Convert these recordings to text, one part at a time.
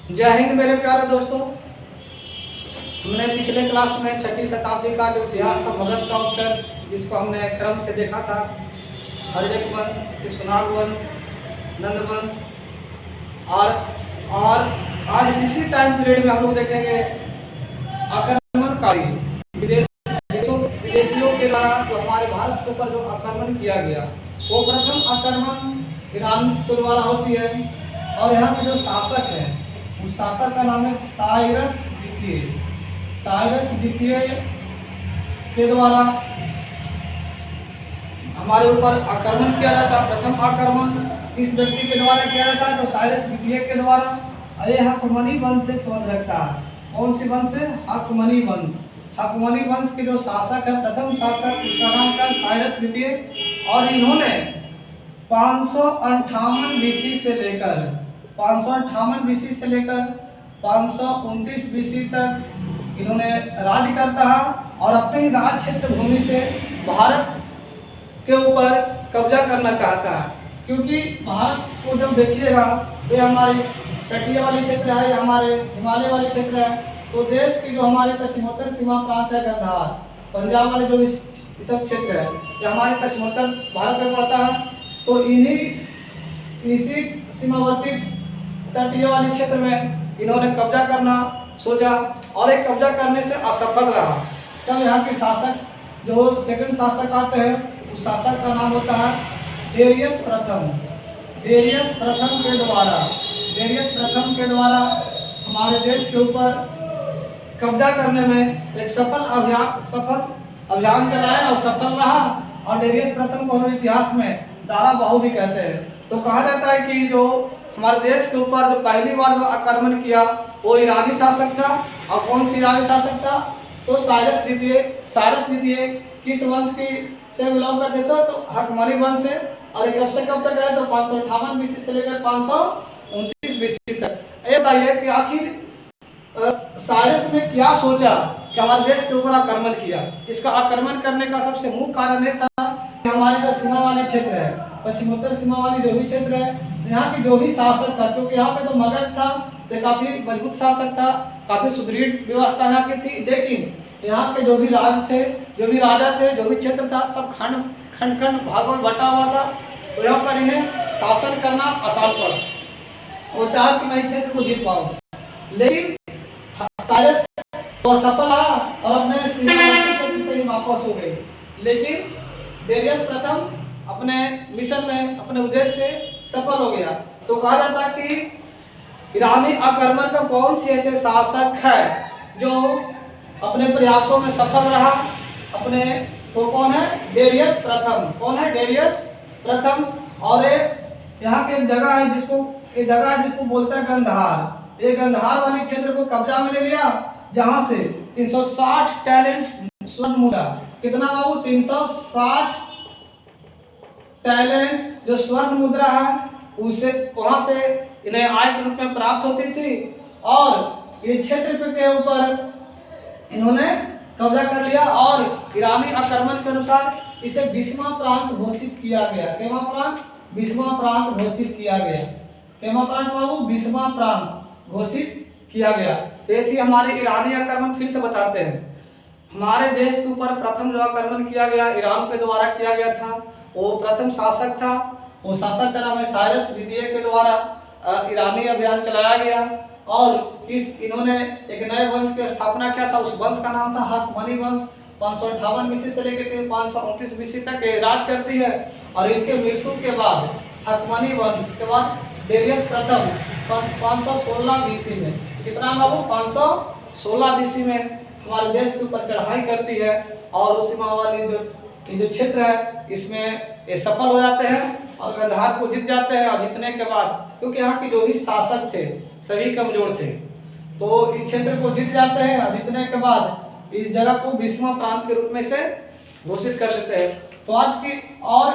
जय हिंद मेरे प्यारे दोस्तों। हमने पिछले क्लास में 6वीं शताब्दी का जो इतिहास था मगध का उत्कर्ष, जिसको हमने क्रम से देखा था, हर्यक वंश, शिशुनाग वंश, नंद वंश, और आज इसी टाइम पीरियड में हम लोग देखेंगे आक्रमणकारी विदेशियों के द्वारा जो हमारे भारत के ऊपर जो आक्रमण किया गया, वो प्रथम आक्रमण ईरान के द्वारा होती है। और यहाँ पे जो शासक है उस शासक का नाम है साइरस द्वितीय। साइरस द्वितीय के द्वारा हमारे ऊपर आक्रमण किया जाता। प्रथम आक्रमण इस व्यक्ति के द्वारा किया जाता है, तो साइरस द्वितीय के द्वारा। ये हकमनी वंश से संबंध रखता है। कौन सी वंश है? हकमनी वंश। हकमनी वंश के जो शासक है, प्रथम शासक, उसका नाम था साइरस द्वितीय। और इन्होंने 558 बीसी से लेकर 529 बीसी तक इन्होंने राज्य करता है और अपने ही राज क्षेत्र भूमि से भारत के ऊपर कब्जा करना चाहता है। क्योंकि भारत को जब देखिएगा, ये हमारी तटीय वाली क्षेत्र है, हमारे हिमालय वाली क्षेत्र है, तो देश की जो हमारे पश्चिमोत्तर सीमा प्रांत है गंधार, पंजाब वाले जो सब क्षेत्र है, ये हमारे पश्चिमोत्तर भारत में पड़ता है। तो इसी सीमावर्ती तटीय वाली क्षेत्र में इन्होंने कब्जा करना सोचा और एक कब्जा करने से असफल रहा। तब यहाँ के शासक जो सेकंड शासक आते हैं, उस शासक का नाम होता है डेरियस प्रथम। डेरियस प्रथम के द्वारा हमारे देश के ऊपर कब्जा करने में एक सफल अभियान चलाया और सफल रहा। और डेरियस प्रथम को हम इतिहास में दारा बाहु भी कहते हैं। तो कहा जाता है कि जो हमारे देश के ऊपर जो पहली बार आक्रमण किया वो ईरानी शासक था। और कौन सी ईरानी शासक था? तो साइरस द्वितीय किस वंश की से बिलोंग करते थे? तो हकमनी वंश से। और कब से कब तक रहे? तो 558 बीसी से लेकर 529 बीसी तक। ये बताइए कि आखिर साइरस ने क्या सोचा कि हमारे देश के ऊपर आक्रमण किया? इसका आक्रमण करने का सबसे मुख्य कारण ये था कि हमारी जो सीमा वाली क्षेत्र है, पश्चिमोत्तर सीमा वाली जो भी क्षेत्र है, यहाँ की जो भी शासक था, क्योंकि यहाँ पे तो मगध था, तो काफी मजबूत शासक था, काफी सुदृढ़ व्यवस्था यहाँ की थी। लेकिन यहाँ के जो भी राज थे, जो भी राजा थे, जो भी क्षेत्र था, सब खंड भागों में बटा हुआ था। तो यहाँ पर इन्हें शासन करना आसान पड़ा। वो चाहा कि मैं इस क्षेत्र को जीत पाऊँ, लेकिन साइरस वो सफल रहा और अपने क्षेत्र से ही वापस हो गए। लेकिन डेरियस प्रथम अपने मिशन में, अपने उद्देश्य से सफल हो गया। तो कहा जाता है कि ईरानी आक्रमण का कौन सी ऐसे शासक है जो अपने प्रयासों में सफल रहा? अपने तो कौन है? डेरियस प्रथम। कौन है? डेरियस प्रथम। और यहाँ की एक जगह है जिसको बोलता है गंधार। ये गंधार वाली क्षेत्र को कब्जा में ले लिया, जहां से 360 टैलेंट स्वर्ण मुद्रा, कितना बाबू? 360 टैलेंट जो स्वर्ण मुद्रा है, उसे वहां से इन्हें आय के रूप में प्राप्त होती थी। और ये क्षेत्र के ऊपर इन्होंने कब्जा कर लिया और ईरानी आक्रमण के अनुसार इसे 20वां प्रांत घोषित किया गया। केवा प्रांत? 20वां प्रांत घोषित किया गया। केवा प्रांत बाबू? 20वां प्रांत घोषित किया गया। तो ये थी हमारे ईरानी आक्रमण। फिर से बताते हैं, हमारे देश के ऊपर प्रथम जो आक्रमण किया गया ईरान के द्वारा किया गया था, वो प्रथम शासक था। वो शासक का नाम है साइरस द्वितीय के द्वारा ईरानी अभियान चलाया गया। और इन्होंने एक नए वंश की स्थापना किया था। उस वंश का नाम था हकमनी वंश। 558 बीसी से लेकर 529 बीसी तक राज करती है। और इनके मृत्यु के बाद हकमनी वंश के बाद डेरियस प्रथम 516 बीसी में, कितना बाबू? 516 बीसी में हमारे देश के ऊपर चढ़ाई करती है और उस सीमा वाली जो क्षेत्र है, इसमें ये सफल हो जाते हैं और गंधार को जीत जाते हैं। और जीतने के बाद, क्योंकि यहाँ के जो भी शासक थे सभी कमजोर थे, तो इस क्षेत्र को जीत जाते हैं। और जीतने के बाद इस जगह को 20वां प्रांत के रूप में से घोषित कर लेते हैं। तो आज की और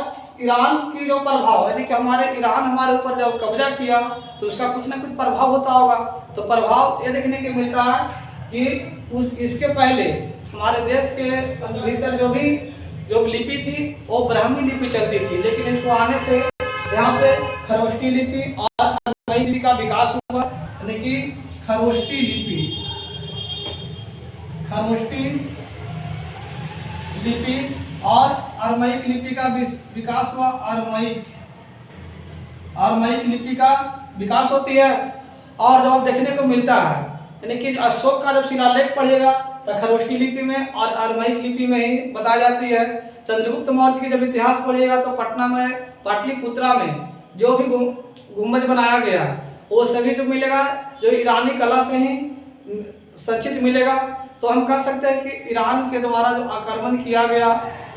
ईरान की जो प्रभाव, यानी कि ईरान हमारे ऊपर जब कब्जा किया तो उसका कुछ ना कुछ प्रभाव होता होगा। तो प्रभाव ये देखने को मिलता है कि इसके पहले हमारे देश के भीतर जो लिपि थी वो ब्राह्मी लिपि चलती थी। लेकिन इसको आने से यहाँ पे खरोष्टी लिपि और नई लिपि का विकास हुआ। यानी कि खरोष्टी लिपि, खरोष्टी लिपि और अरमाइक लिपि का विकास हुआ। अरमाइक लिपि का विकास होती है और जो अब देखने को मिलता है, यानी कि अशोक का जब शिलालेख पढ़िएगा तो खरोष्टी लिपि में और अरमाइक लिपि में ही बताई जाती है। चंद्रगुप्त मौर्य की जब इतिहास पढ़िएगा तो पटना में, पाटलिपुत्रा में जो भी गुम्बज बनाया गया वो सभी जो मिलेगा जो ईरानी कला से ही संचित मिलेगा। तो हम कह सकते हैं कि ईरान के द्वारा जो आक्रमण किया गया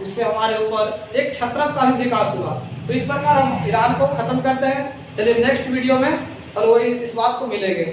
उससे हमारे ऊपर एक क्षत्रप का भी विकास हुआ। तो इस प्रकार हम ईरान को खत्म करते हैं। चलिए नेक्स्ट वीडियो में और वही इस बात को मिलेंगे।